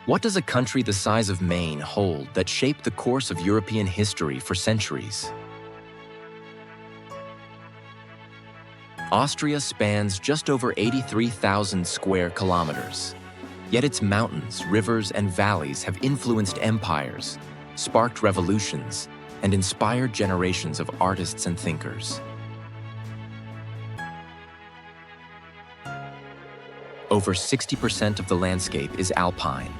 What does a country the size of Maine hold that shaped the course of European history for centuries? Austria spans just over 83,000 square kilometers. Yet its mountains, rivers, and valleys have influenced empires, sparked revolutions, and inspired generations of artists and thinkers. Over 60% of the landscape is alpine,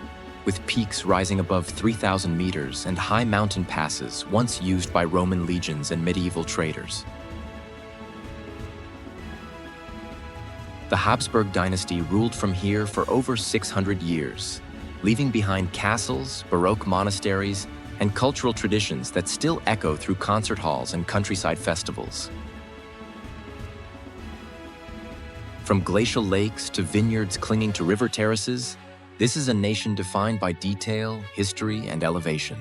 with peaks rising above 3,000 meters and high mountain passes once used by Roman legions and medieval traders. The Habsburg dynasty ruled from here for over 600 years, leaving behind castles, Baroque monasteries, and cultural traditions that still echo through concert halls and countryside festivals. From glacial lakes to vineyards clinging to river terraces, this is a nation defined by detail, history, and elevation.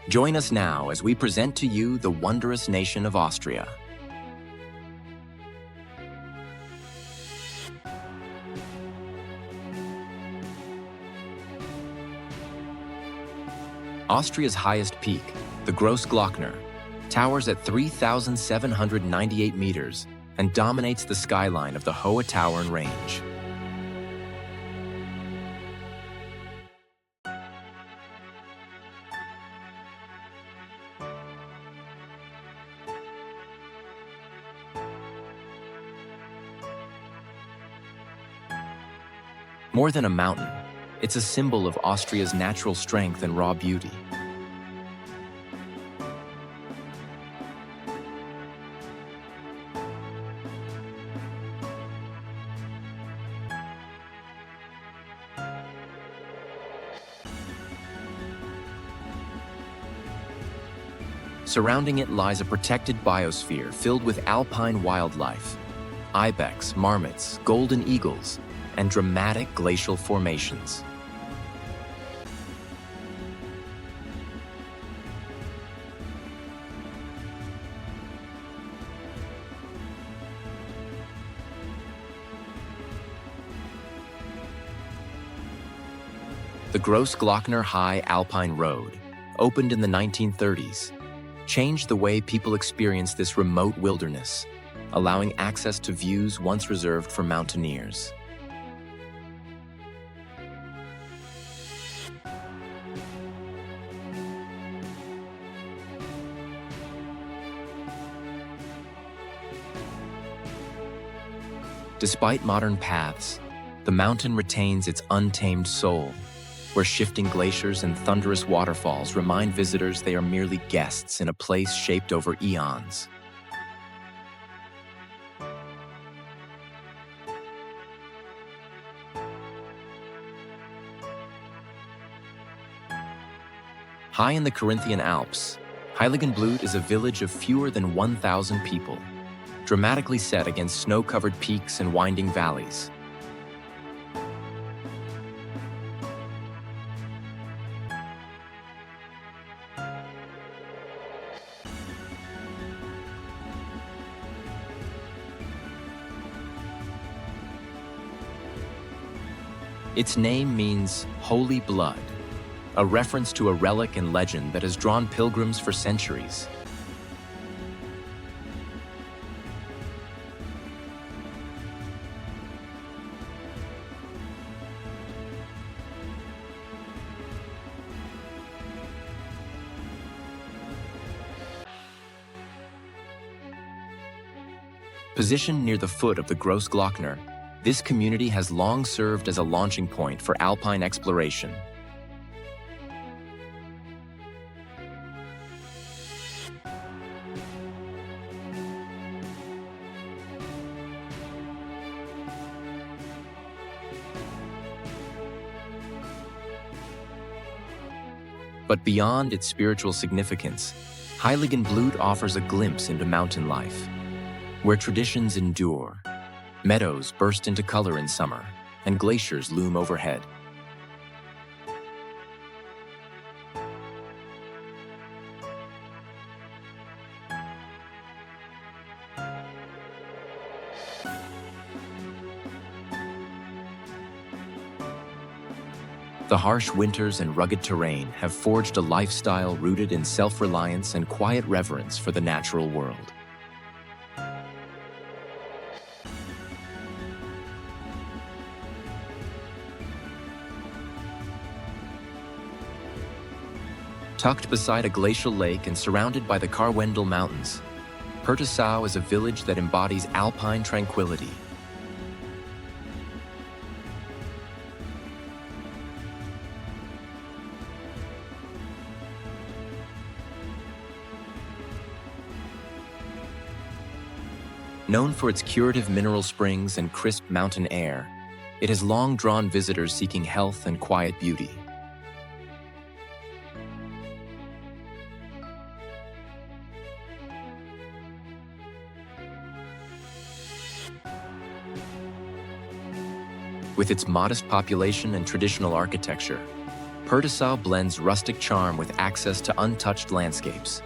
Join us now as we present to you the wondrous nation of Austria. Austria's highest peak, the Grossglockner, towers at 3,798 meters and dominates the skyline of the Hohensalzburg range. More than a mountain, it's a symbol of Austria's natural strength and raw beauty. Surrounding it lies a protected biosphere filled with alpine wildlife, ibex, marmots, golden eagles, and dramatic glacial formations. The Grossglockner High Alpine Road, opened in the 1930s, changed the way people experience this remote wilderness, allowing access to views once reserved for mountaineers. Despite modern paths, the mountain retains its untamed soul, where shifting glaciers and thunderous waterfalls remind visitors they are merely guests in a place shaped over eons. High in the Carinthian Alps, Heiligenblut is a village of fewer than 1,000 people, dramatically set against snow-covered peaks and winding valleys. Its name means holy blood, a reference to a relic and legend that has drawn pilgrims for centuries. Positioned near the foot of the Grossglockner, this community has long served as a launching point for alpine exploration. But beyond its spiritual significance, Heiligenblut offers a glimpse into mountain life, where traditions endure, meadows burst into color in summer, and glaciers loom overhead. The harsh winters and rugged terrain have forged a lifestyle rooted in self-reliance and quiet reverence for the natural world. Tucked beside a glacial lake and surrounded by the Karwendel Mountains, Pertisau is a village that embodies alpine tranquility. Known for its curative mineral springs and crisp mountain air, it has long drawn visitors seeking health and quiet beauty. With its modest population and traditional architecture, Pertisau blends rustic charm with access to untouched landscapes.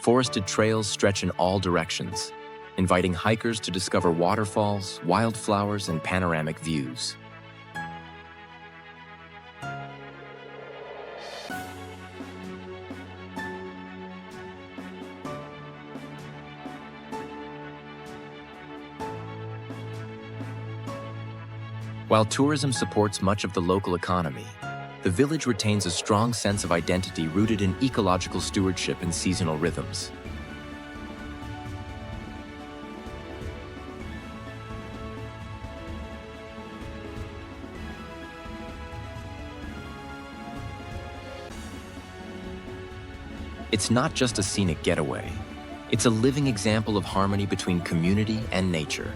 Forested trails stretch in all directions, inviting hikers to discover waterfalls, wildflowers, and panoramic views. While tourism supports much of the local economy, the village retains a strong sense of identity rooted in ecological stewardship and seasonal rhythms. It's not just a scenic getaway. It's a living example of harmony between community and nature.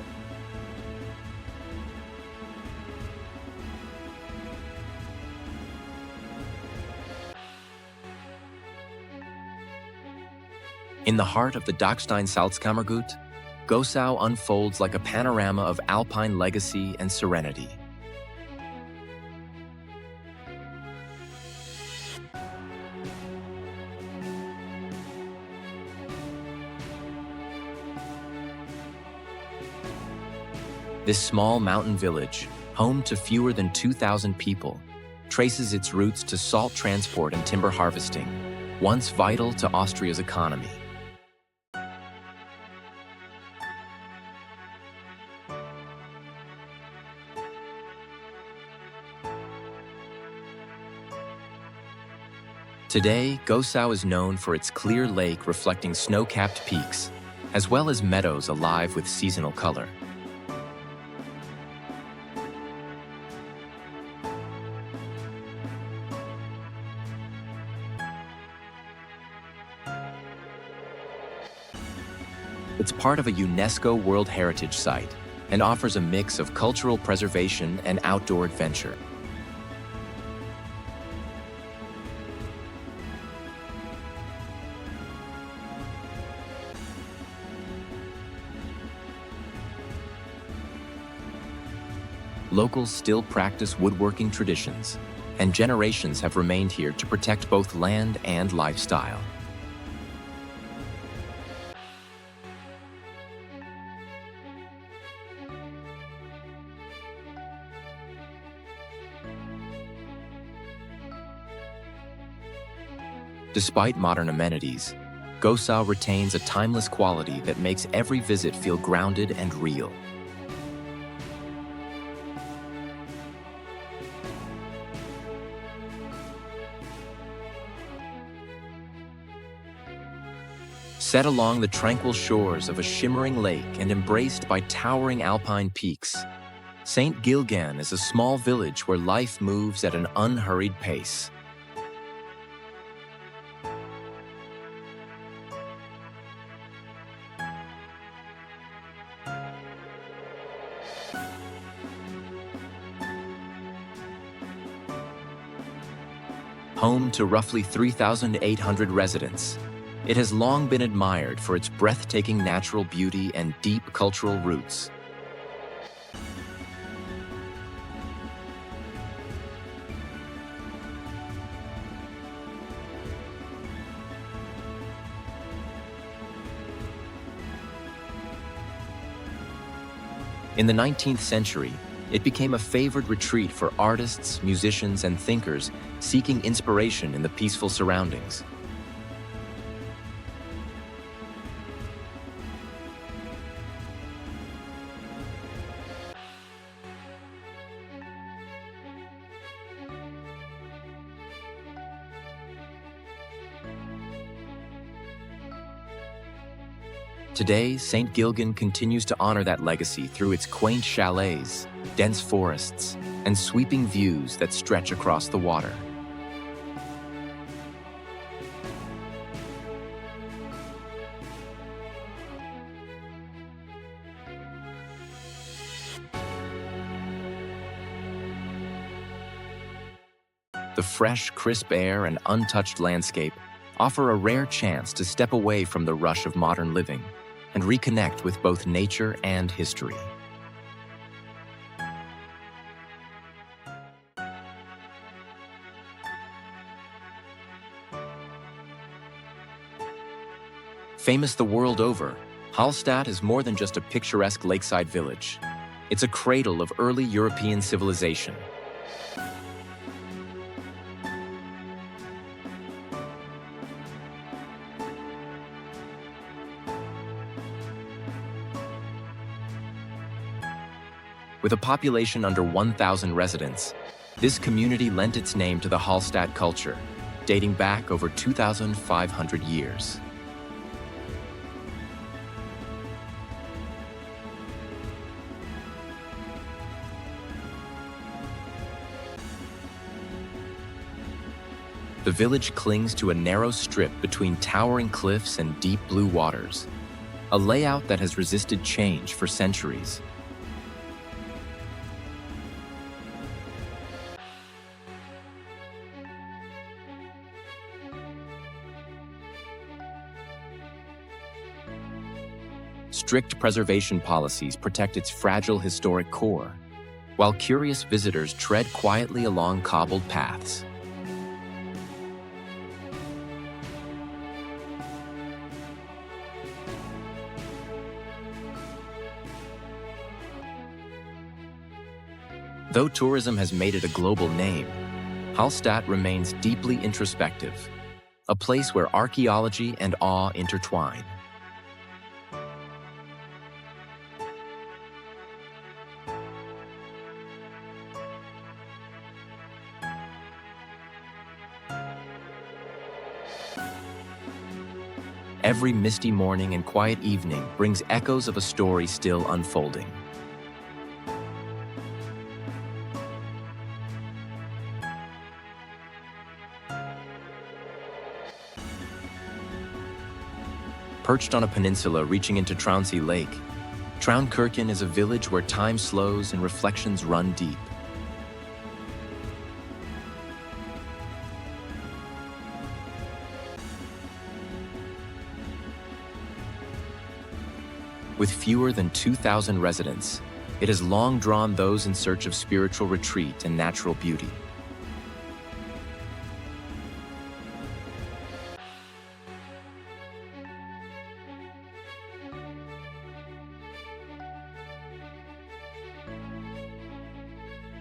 In the heart of the Dachstein Salzkammergut, Gosau unfolds like a panorama of alpine legacy and serenity. This small mountain village, home to fewer than 2,000 people, traces its roots to salt transport and timber harvesting, once vital to Austria's economy. Today, Gosau is known for its clear lake reflecting snow-capped peaks, as well as meadows alive with seasonal color. It's part of a UNESCO World Heritage Site and offers a mix of cultural preservation and outdoor adventure. Locals still practice woodworking traditions, and generations have remained here to protect both land and lifestyle. Despite modern amenities, Gosau retains a timeless quality that makes every visit feel grounded and real. Set along the tranquil shores of a shimmering lake and embraced by towering alpine peaks, St. Gilgen is a small village where life moves at an unhurried pace. Home to roughly 3,800 residents, it has long been admired for its breathtaking natural beauty and deep cultural roots. In the 19th century, it became a favored retreat for artists, musicians, and thinkers seeking inspiration in the peaceful surroundings. Today, St. Gilgen continues to honor that legacy through its quaint chalets, dense forests, and sweeping views that stretch across the water. The fresh, crisp air and untouched landscape offer a rare chance to step away from the rush of modern living and reconnect with both nature and history. Famous the world over, Hallstatt is more than just a picturesque lakeside village. It's a cradle of early European civilization. With a population under 1,000 residents, this community lent its name to the Hallstatt culture, dating back over 2,500 years. The village clings to a narrow strip between towering cliffs and deep blue waters, a layout that has resisted change for centuries. Strict preservation policies protect its fragile historic core, while curious visitors tread quietly along cobbled paths. Though tourism has made it a global name, Hallstatt remains deeply introspective, a place where archaeology and awe intertwine. Every misty morning and quiet evening brings echoes of a story still unfolding. Perched on a peninsula reaching into Traunsee Lake, Traunkirchen is a village where time slows and reflections run deep. With fewer than 2,000 residents, it has long drawn those in search of spiritual retreat and natural beauty.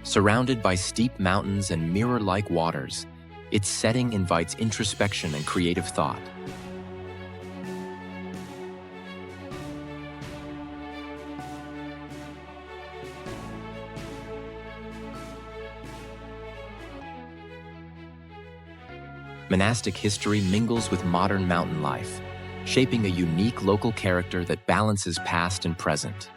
Surrounded by steep mountains and mirror-like waters, its setting invites introspection and creative thought. Monastic history mingles with modern mountain life, shaping a unique local character that balances past and present.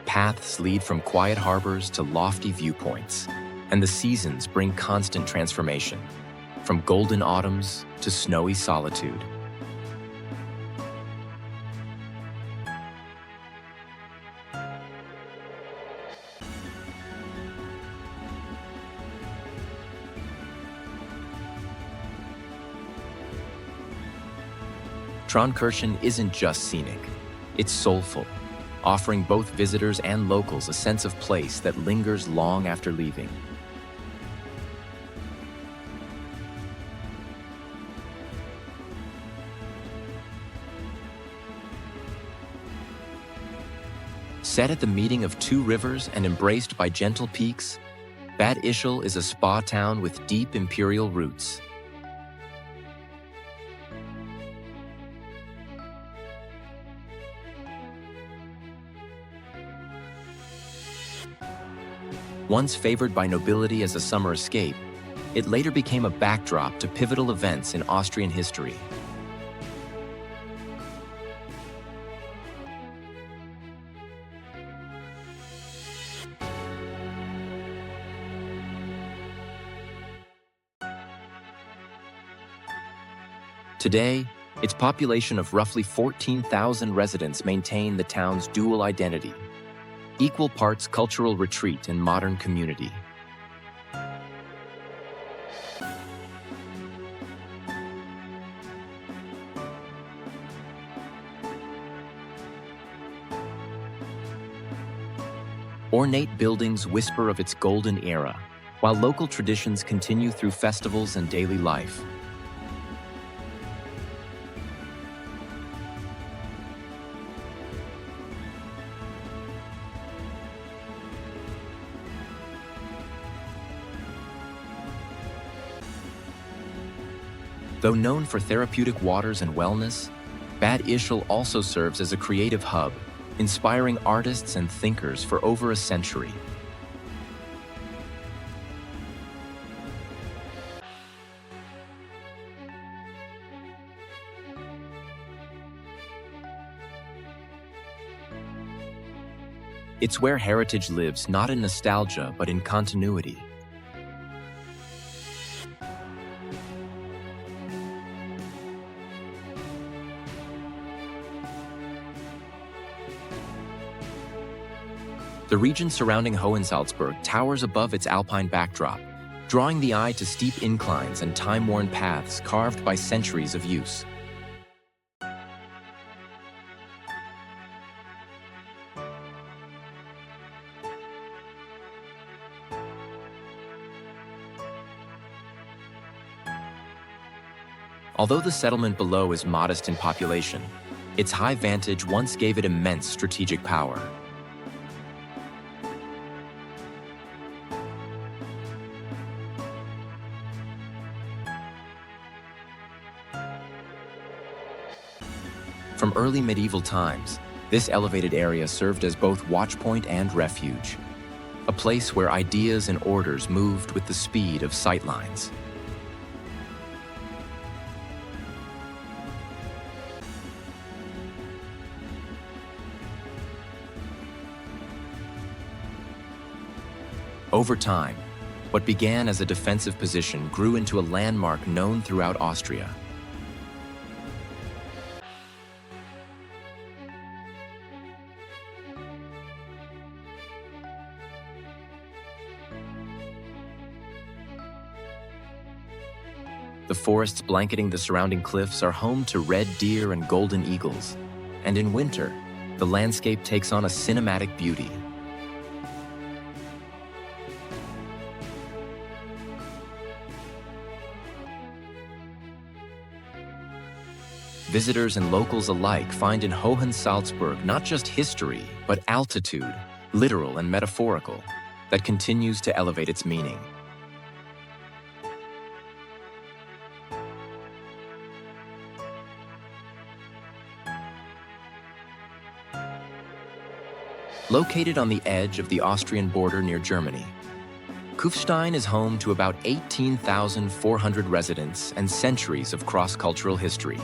Paths lead from quiet harbors to lofty viewpoints, and the seasons bring constant transformation, from golden autumns to snowy solitude. Traunkirchen isn't just scenic, it's soulful, offering both visitors and locals a sense of place that lingers long after leaving. Set at the meeting of two rivers and embraced by gentle peaks, Bad Ischl is a spa town with deep imperial roots. Once favored by nobility as a summer escape, it later became a backdrop to pivotal events in Austrian history. Today, its population of roughly 14,000 residents maintain the town's dual identity, equal parts cultural retreat and modern community. Ornate buildings whisper of its golden era, while local traditions continue through festivals and daily life. Though known for therapeutic waters and wellness, Bad Ischl also serves as a creative hub, inspiring artists and thinkers for over a century. It's where heritage lives, not in nostalgia, but in continuity. The region surrounding Hohensalzburg towers above its alpine backdrop, drawing the eye to steep inclines and time-worn paths carved by centuries of use. Although the settlement below is modest in population, its high vantage once gave it immense strategic power. From early medieval times, this elevated area served as both watchpoint and refuge, a place where ideas and orders moved with the speed of sightlines. Over time, what began as a defensive position grew into a landmark known throughout Austria. The forests blanketing the surrounding cliffs are home to red deer and golden eagles, and in winter, the landscape takes on a cinematic beauty. Visitors and locals alike find in Hohensalzburg not just history, but altitude, literal and metaphorical, that continues to elevate its meaning. Located on the edge of the Austrian border near Germany, Kufstein is home to about 18,400 residents and centuries of cross-cultural history.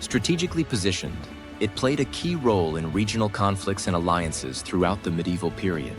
Strategically positioned, it played a key role in regional conflicts and alliances throughout the medieval period.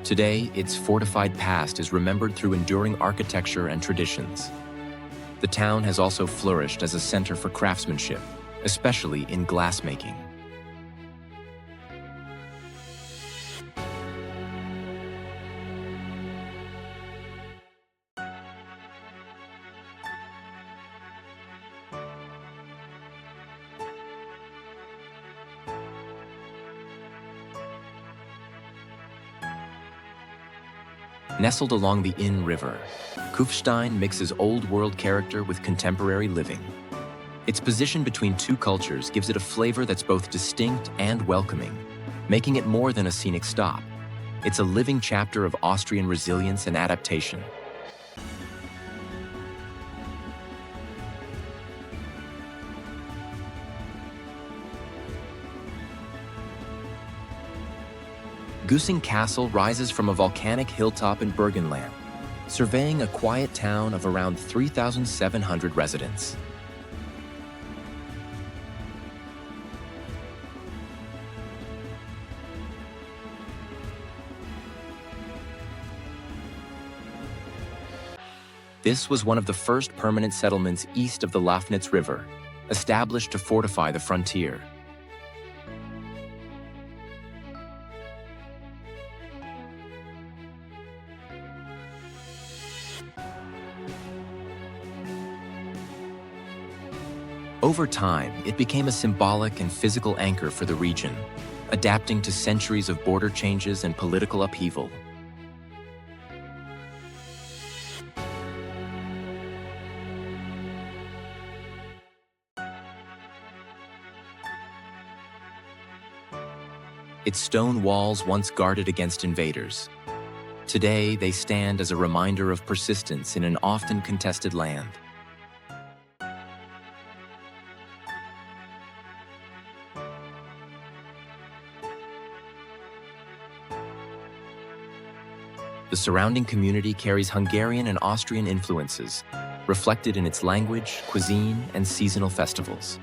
Today, its fortified past is remembered through enduring architecture and traditions. The town has also flourished as a center for craftsmanship, especially in glassmaking. Nestled along the Inn River, Kufstein mixes old-world character with contemporary living. Its position between two cultures gives it a flavor that's both distinct and welcoming, making it more than a scenic stop. It's a living chapter of Austrian resilience and adaptation. Gussing Castle rises from a volcanic hilltop in Burgenland, surveying a quiet town of around 3,700 residents. This was one of the first permanent settlements east of the Lafnitz River, established to fortify the frontier. Over time, it became a symbolic and physical anchor for the region, adapting to centuries of border changes and political upheaval. Its stone walls once guarded against invaders. Today, they stand as a reminder of persistence in an often contested land. The surrounding community carries Hungarian and Austrian influences, reflected in its language, cuisine, and seasonal festivals.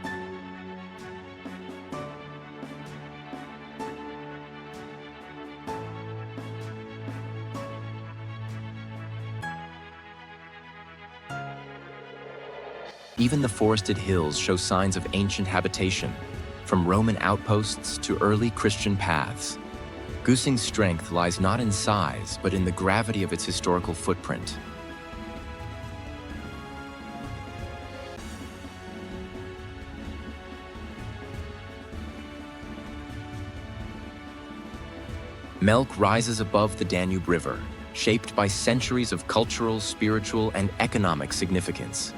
Even the forested hills show signs of ancient habitation, from Roman outposts to early Christian paths. Gussing's strength lies not in size, but in the gravity of its historical footprint. Melk rises above the Danube River, shaped by centuries of cultural, spiritual, and economic significance.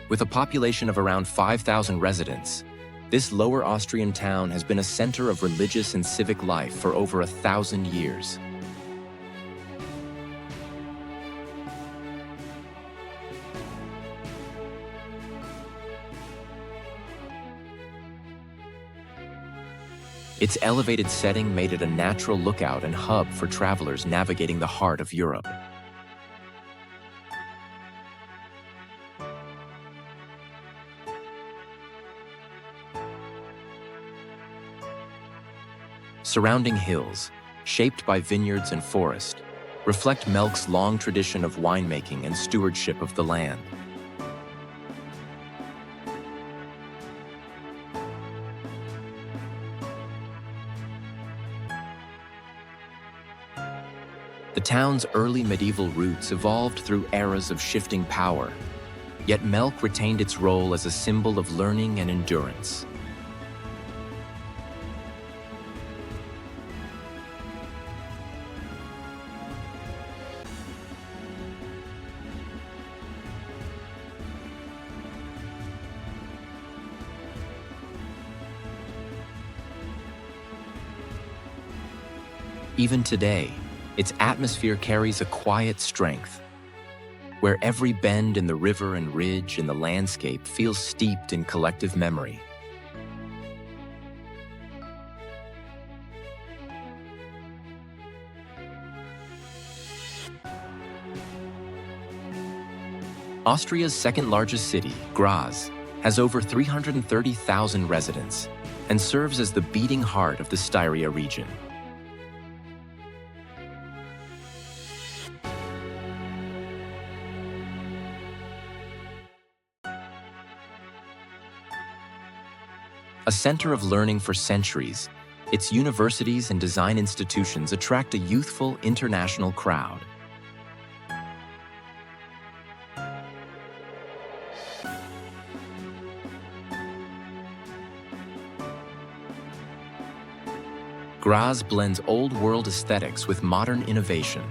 With a population of around 5,000 residents, this Lower Austrian town has been a center of religious and civic life for over 1,000 years. Its elevated setting made it a natural lookout and hub for travelers navigating the heart of Europe. Surrounding hills, shaped by vineyards and forest, reflect Melk's long tradition of winemaking and stewardship of the land. The town's early medieval roots evolved through eras of shifting power, yet Melk retained its role as a symbol of learning and endurance. Even today, its atmosphere carries a quiet strength, where every bend in the river and ridge in the landscape feels steeped in collective memory. Austria's second-largest city, Graz, has over 330,000 residents and serves as the beating heart of the Styria region. A center of learning for centuries, its universities and design institutions attract a youthful international crowd. Graz blends old-world aesthetics with modern innovation.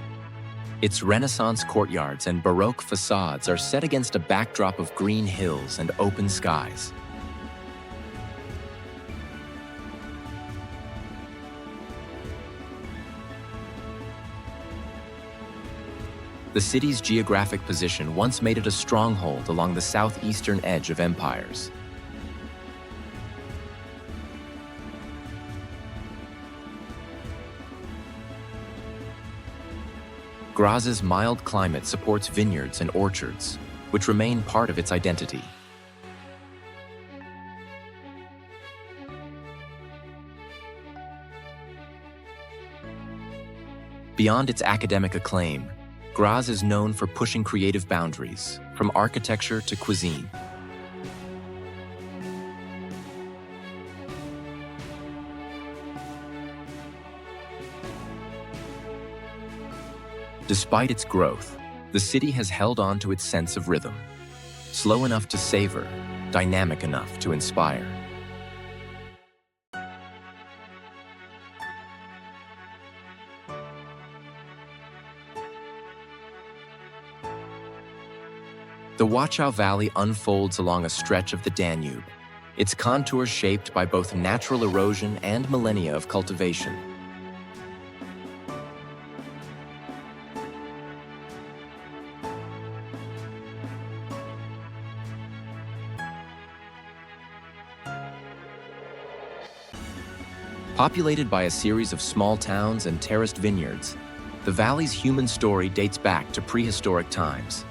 Its Renaissance courtyards and Baroque facades are set against a backdrop of green hills and open skies. The city's geographic position once made it a stronghold along the southeastern edge of empires. Graz's mild climate supports vineyards and orchards, which remain part of its identity. Beyond its academic acclaim, Graz is known for pushing creative boundaries, from architecture to cuisine. Despite its growth, the city has held on to its sense of rhythm. Slow enough to savor, dynamic enough to inspire. The Wachau Valley unfolds along a stretch of the Danube, its contours shaped by both natural erosion and millennia of cultivation. Populated by a series of small towns and terraced vineyards, the valley's human story dates back to prehistoric times.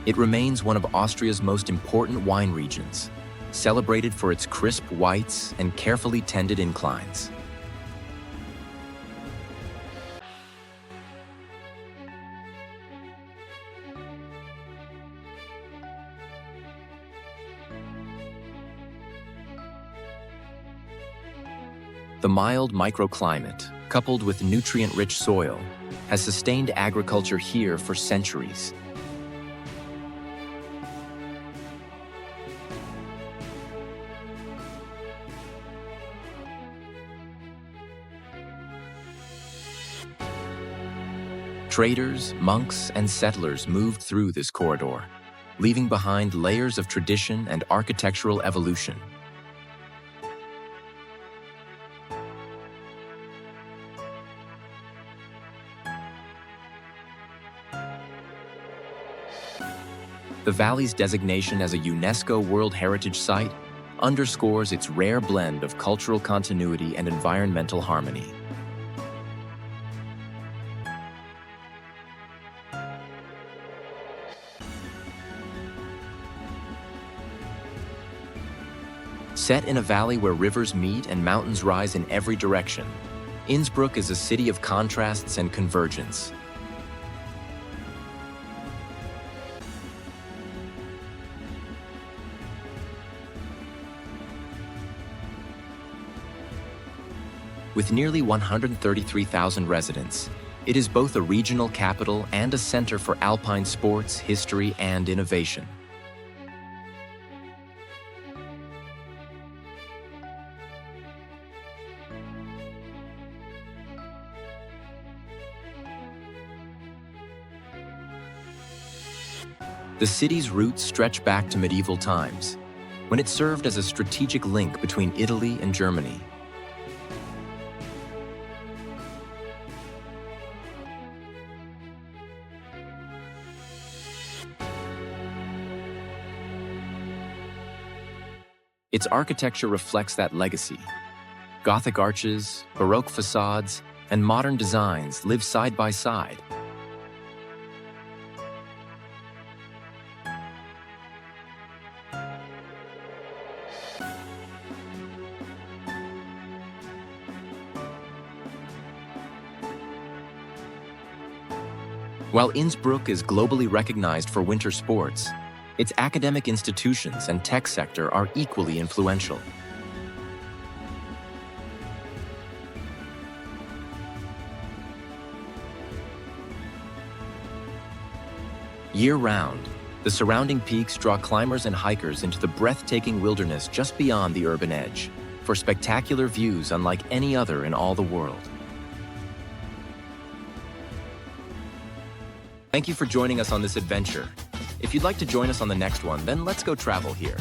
It remains one of Austria's most important wine regions, celebrated for its crisp whites and carefully tended inclines. The mild microclimate, coupled with nutrient-rich soil, has sustained agriculture here for centuries. Traders, monks, and settlers moved through this corridor, leaving behind layers of tradition and architectural evolution. The valley's designation as a UNESCO World Heritage Site underscores its rare blend of cultural continuity and environmental harmony. Set in a valley where rivers meet and mountains rise in every direction, Innsbruck is a city of contrasts and convergence. With nearly 133,000 residents, it is both a regional capital and a center for alpine sports, history, and innovation. The city's roots stretch back to medieval times, when it served as a strategic link between Italy and Germany. Its architecture reflects that legacy. Gothic arches, Baroque facades, and modern designs live side by side. While Innsbruck is globally recognized for winter sports, its academic institutions and tech sector are equally influential. Year-round, the surrounding peaks draw climbers and hikers into the breathtaking wilderness just beyond the urban edge, for spectacular views unlike any other in all the world. Thank you for joining us on this adventure. If you'd like to join us on the next one, then let's go travel here.